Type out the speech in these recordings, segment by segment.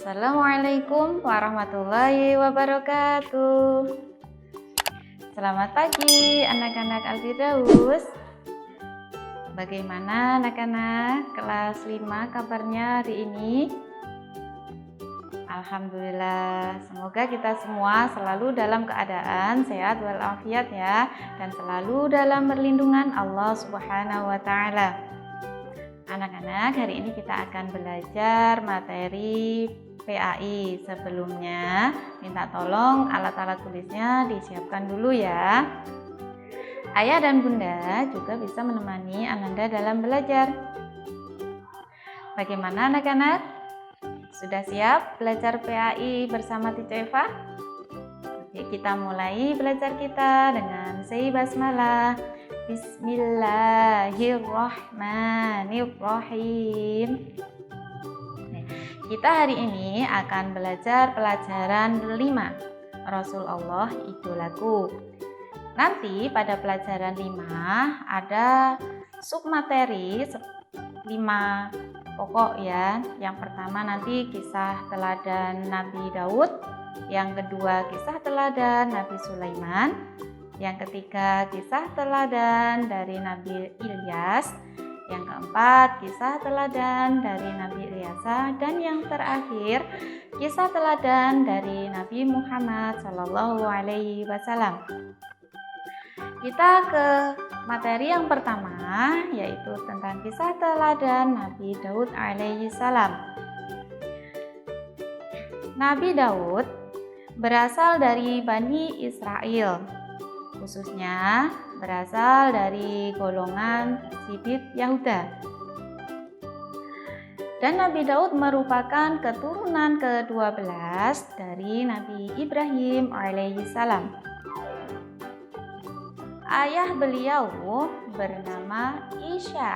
Assalamualaikum warahmatullahi wabarakatuh. Selamat pagi anak-anak Al-Firdaus. Bagaimana anak-anak kelas 5 kabarnya hari ini? Alhamdulillah, semoga kita semua selalu dalam keadaan sehat walafiat ya, dan selalu dalam perlindungan Allah Subhanahu wa taala. Anak-anak, hari ini kita akan belajar materi PAI. Sebelumnya, minta tolong alat-alat tulisnya disiapkan dulu ya. Ayah dan bunda juga bisa menemani Ananda dalam belajar. Bagaimana anak-anak? Sudah siap belajar PAI bersama Teacher Eva? Oke, kita mulai belajar kita dengan say basmalah. Bismillahirrahmanirrahim. Kita hari ini akan belajar pelajaran 5, Rasulullah idolaku. Nanti pada pelajaran 5 ada submateri 5 pokok ya. Yang pertama nanti kisah teladan Nabi Daud, yang kedua kisah teladan Nabi Sulaiman, yang ketiga kisah teladan dari Nabi Ilyas, yang keempat kisah teladan dari Nabi Ilyasa, dan yang terakhir kisah teladan dari Nabi Muhammad SAW. Kita ke materi yang pertama, yaitu tentang kisah teladan Nabi Daud alaihissalam. Nabi Daud berasal dari Bani Israel, khususnya berasal dari golongan Sibit Yahuda. Dan Nabi Daud merupakan keturunan ke-12 dari Nabi Ibrahim alaihissalam. Ayah beliau bernama Isya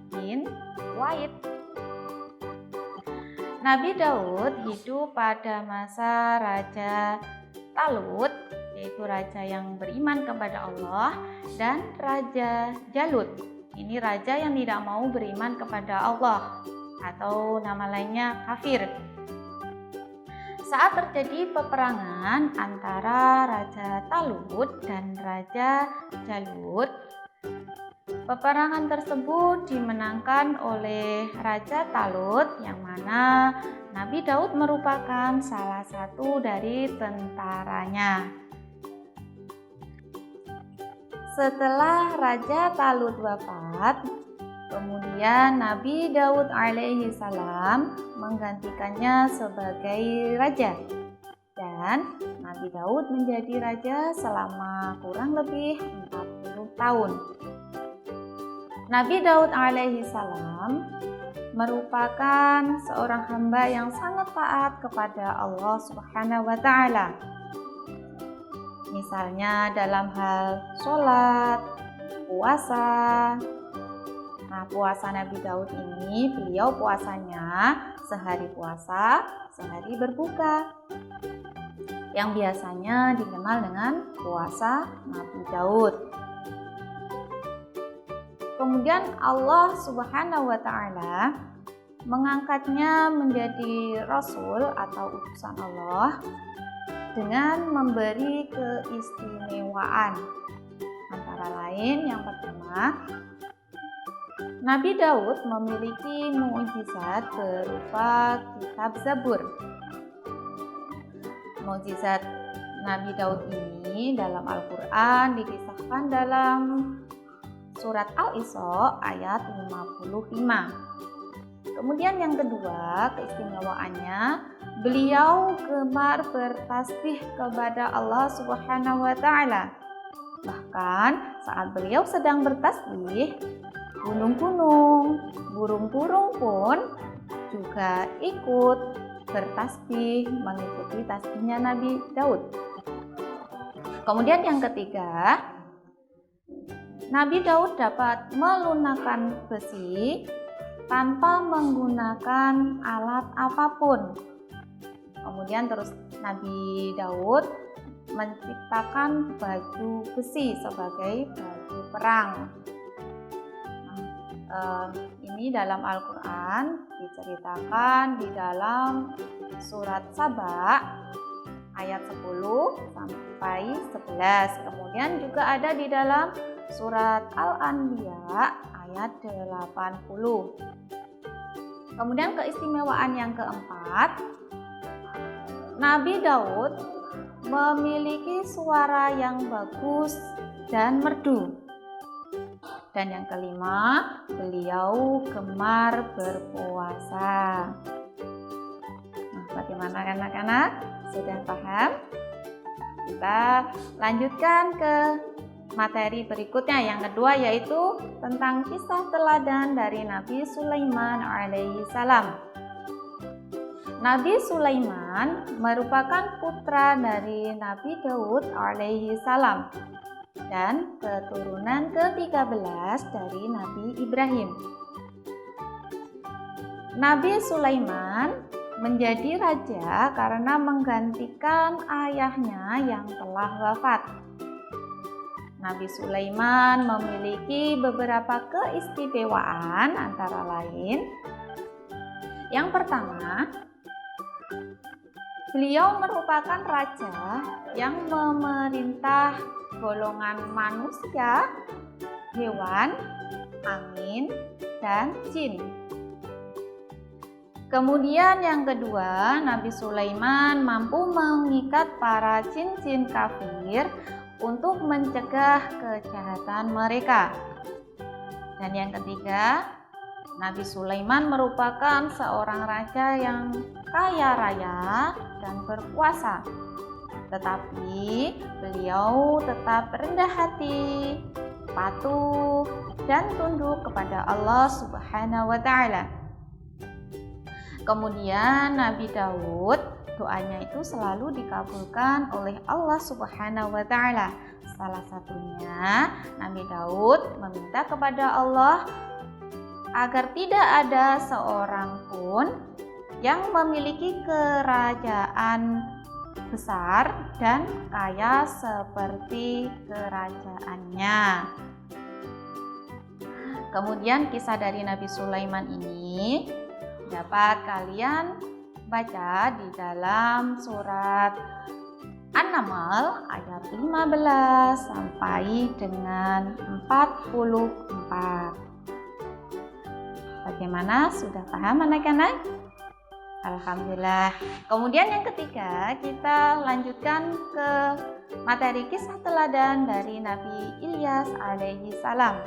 bin Wa'id. Nabi Daud hidup pada masa Raja Talut, yaitu raja yang beriman kepada Allah, dan Raja Jalut. Ini raja yang tidak mau beriman kepada Allah, atau nama lainnya kafir. Saat terjadi peperangan antara Raja Talut dan Raja Jalut, peperangan tersebut dimenangkan oleh Raja Talut, yang mana Nabi Daud merupakan salah satu dari tentaranya. Setelah Raja Talut wafat, kemudian Nabi Daud alaihissalam menggantikannya sebagai raja. Dan Nabi Daud menjadi raja selama kurang lebih 40 tahun. Nabi Daud alaihissalam merupakan seorang hamba yang sangat taat kepada Allah Subhanahu wa taala. Misalnya dalam hal sholat, puasa. Nah, puasa Nabi Daud ini, beliau puasanya sehari puasa, sehari berbuka, yang biasanya dikenal dengan puasa Nabi Daud. Kemudian Allah Subhanahu wa taala mengangkatnya menjadi rasul atau utusan Allah dengan memberi keistimewaan. Antara lain, yang pertama, Nabi Daud memiliki mukjizat berupa kitab Zabur. Mukjizat Nabi Daud ini dalam Al-Quran dikisahkan dalam surat Al-Isra ayat 55. Kemudian yang kedua, keistimewaannya, beliau gemar bertasbih kepada Allah Subhanahu wa taala. Bahkan saat beliau sedang bertasbih, gunung-gunung, burung-burung pun juga ikut bertasbih mengikuti tasbihnya Nabi Daud. Kemudian yang ketiga, Nabi Daud dapat melunakkan besi tanpa menggunakan alat apapun. Kemudian terus Nabi Daud menciptakan baju besi sebagai baju perang. Ini dalam Al-Quran diceritakan di dalam surat Saba ayat 10 sampai 11. Kemudian juga ada di dalam surat Al-Anbiya ayat 80. Kemudian keistimewaan yang keempat, Nabi Daud memiliki suara yang bagus dan merdu. Dan yang kelima, beliau gemar berpuasa. Nah, bagaimana anak-anak? Sudah paham? Kita lanjutkan ke materi berikutnya, yang kedua, yaitu tentang kisah teladan dari Nabi Sulaiman alaihi salam. Nabi Sulaiman merupakan putra dari Nabi Daud alaihi salam dan keturunan ke-13 dari Nabi Ibrahim. Nabi Sulaiman menjadi raja karena menggantikan ayahnya yang telah wafat. Nabi Sulaiman memiliki beberapa keistimewaan, antara lain, yang pertama, beliau merupakan raja yang memerintah golongan manusia, hewan, angin, dan jin. Kemudian yang kedua, Nabi Sulaiman mampu mengikat para jin-jin kafir untuk mencegah kejahatan mereka. Dan yang ketiga, Nabi Sulaiman merupakan seorang raja yang kaya raya dan berkuasa. Tetapi beliau tetap rendah hati, patuh, dan tunduk kepada Allah Subhanahu wa Ta'ala. Kemudian Nabi Daud, doanya itu selalu dikabulkan oleh Allah Subhanahu wa Ta'ala. Salah satunya, Nabi Daud meminta kepada Allah agar tidak ada seorang pun yang memiliki kerajaan besar dan kaya seperti kerajaannya. Kemudian kisah dari Nabi Sulaiman ini dapat kalian baca di dalam surat An-Naml ayat 15 sampai dengan 44. Bagaimana? Sudah paham anak-anak? Alhamdulillah. Kemudian yang ketiga, kita lanjutkan ke materi kisah teladan dari Nabi Ilyas alaihi salam.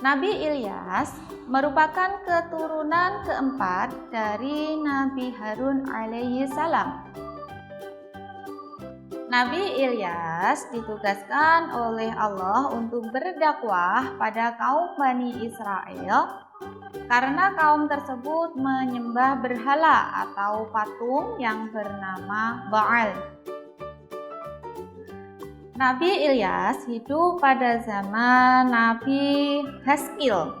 Nabi Ilyas merupakan keturunan keempat dari Nabi Harun alaihi salam. Nabi Ilyas ditugaskan oleh Allah untuk berdakwah pada kaum Bani Israel karena kaum tersebut menyembah berhala atau patung yang bernama Baal. Nabi Ilyas hidup pada zaman Nabi Haskil.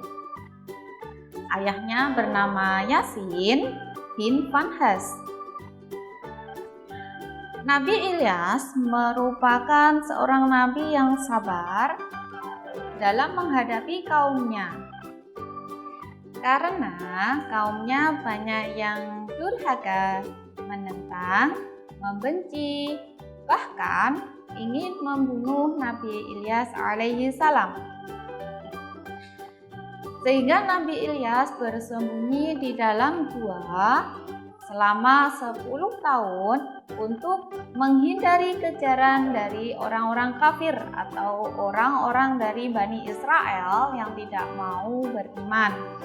Ayahnya bernama Yasin bin Fanhas. Nabi Ilyas merupakan seorang nabi yang sabar dalam menghadapi kaumnya. Karena kaumnya banyak yang durhaka, menentang, membenci, bahkan ingin membunuh Nabi Ilyas alaihi salam. Sehingga Nabi Ilyas bersembunyi di dalam gua selama 10 tahun untuk menghindari kejaran dari orang-orang kafir atau orang-orang dari Bani Israel yang tidak mau beriman.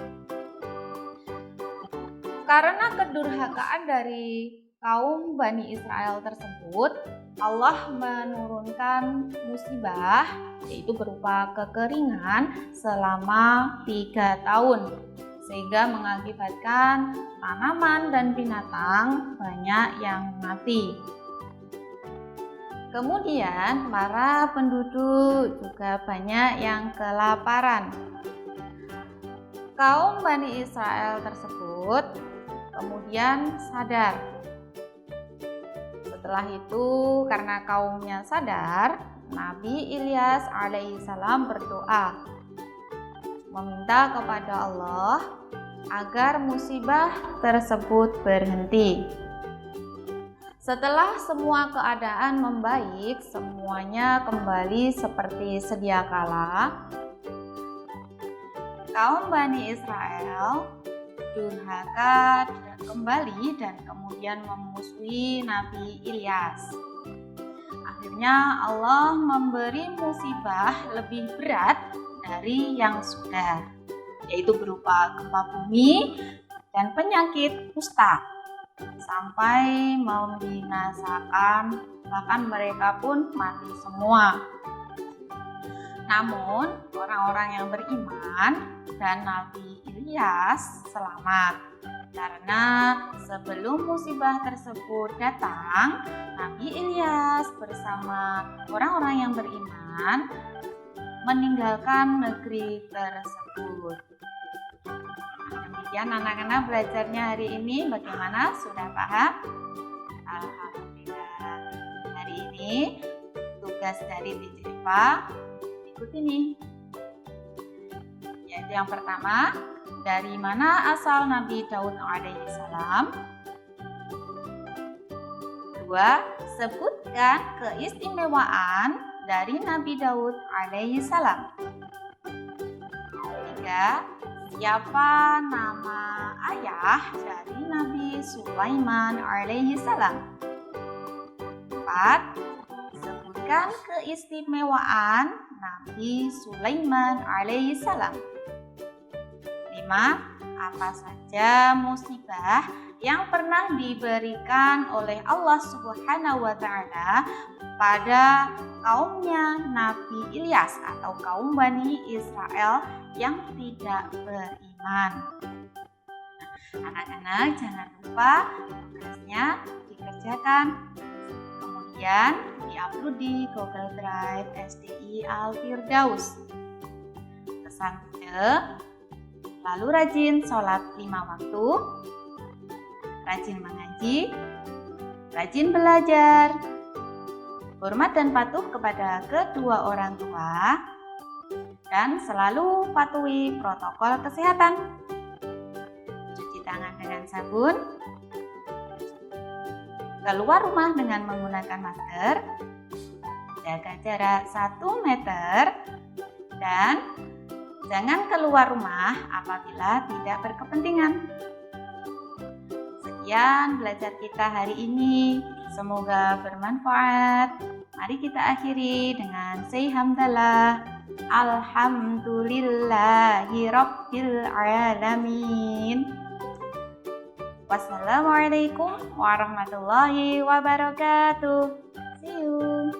Karena kedurhakaan dari kaum Bani Israel tersebut, Allah menurunkan musibah, yaitu berupa kekeringan selama 3 tahun, sehingga mengakibatkan tanaman dan binatang banyak yang mati. Kemudian para penduduk juga banyak yang kelaparan. Kaum Bani Israel tersebut kemudian sadar. Setelah itu, karena kaumnya sadar, Nabi Ilyas alaihissalam berdoa, meminta kepada Allah agar musibah tersebut berhenti. Setelah semua keadaan membaik, semuanya kembali seperti sedia kala. Kaum Bani Israel durhaka kembali dan kemudian memusuhi Nabi Ilyas. Akhirnya Allah memberi musibah lebih berat dari yang sudah, yaitu berupa gempa bumi dan penyakit kusta, sampai membinasakan, bahkan mereka pun mati semua. Namun orang-orang yang beriman dan Nabi Ilyas selamat, karena sebelum musibah tersebut datang, Nabi Ilyas bersama orang-orang yang beriman meninggalkan negeri tersebut. Demikian anak-anak belajarnya hari ini. Bagaimana? Sudah paham? Alhamdulillah. Hari ini tugas dari Teacher Eva ikut ini. Yaitu yang pertama, dari mana asal Nabi Daud alaihissalam? Dua, sebutkan keistimewaan dari Nabi Daud alaihissalam. Tiga, siapa nama ayah dari Nabi Sulaiman alaihissalam? Empat, sebutkan keistimewaan Nabi Sulaiman alaihissalam. Lima, apa saja musibah yang pernah diberikan oleh Allah Subhanahu wa Ta'ala pada kaumnya Nabi Ilyas atau kaum Bani Israel yang tidak beriman. Anak-anak jangan lupa tugasnya dikerjakan, kemudian diupload di Google Drive SDI Al-Firdaus. Pesan kode, lalu rajin sholat 5 waktu, rajin mengaji, rajin belajar, hormat dan patuh kepada kedua orang tua, dan selalu patuhi protokol kesehatan. Cuci tangan dengan sabun, keluar rumah dengan menggunakan masker, jaga jarak 1 meter, dan jangan keluar rumah apabila tidak berkepentingan. Sekian belajar kita hari ini. Semoga bermanfaat. Mari kita akhiri dengan say hamdalah. Alhamdulillahi Rabbil Alamin. Wassalamualaikum warahmatullahi wabarakatuh. See you.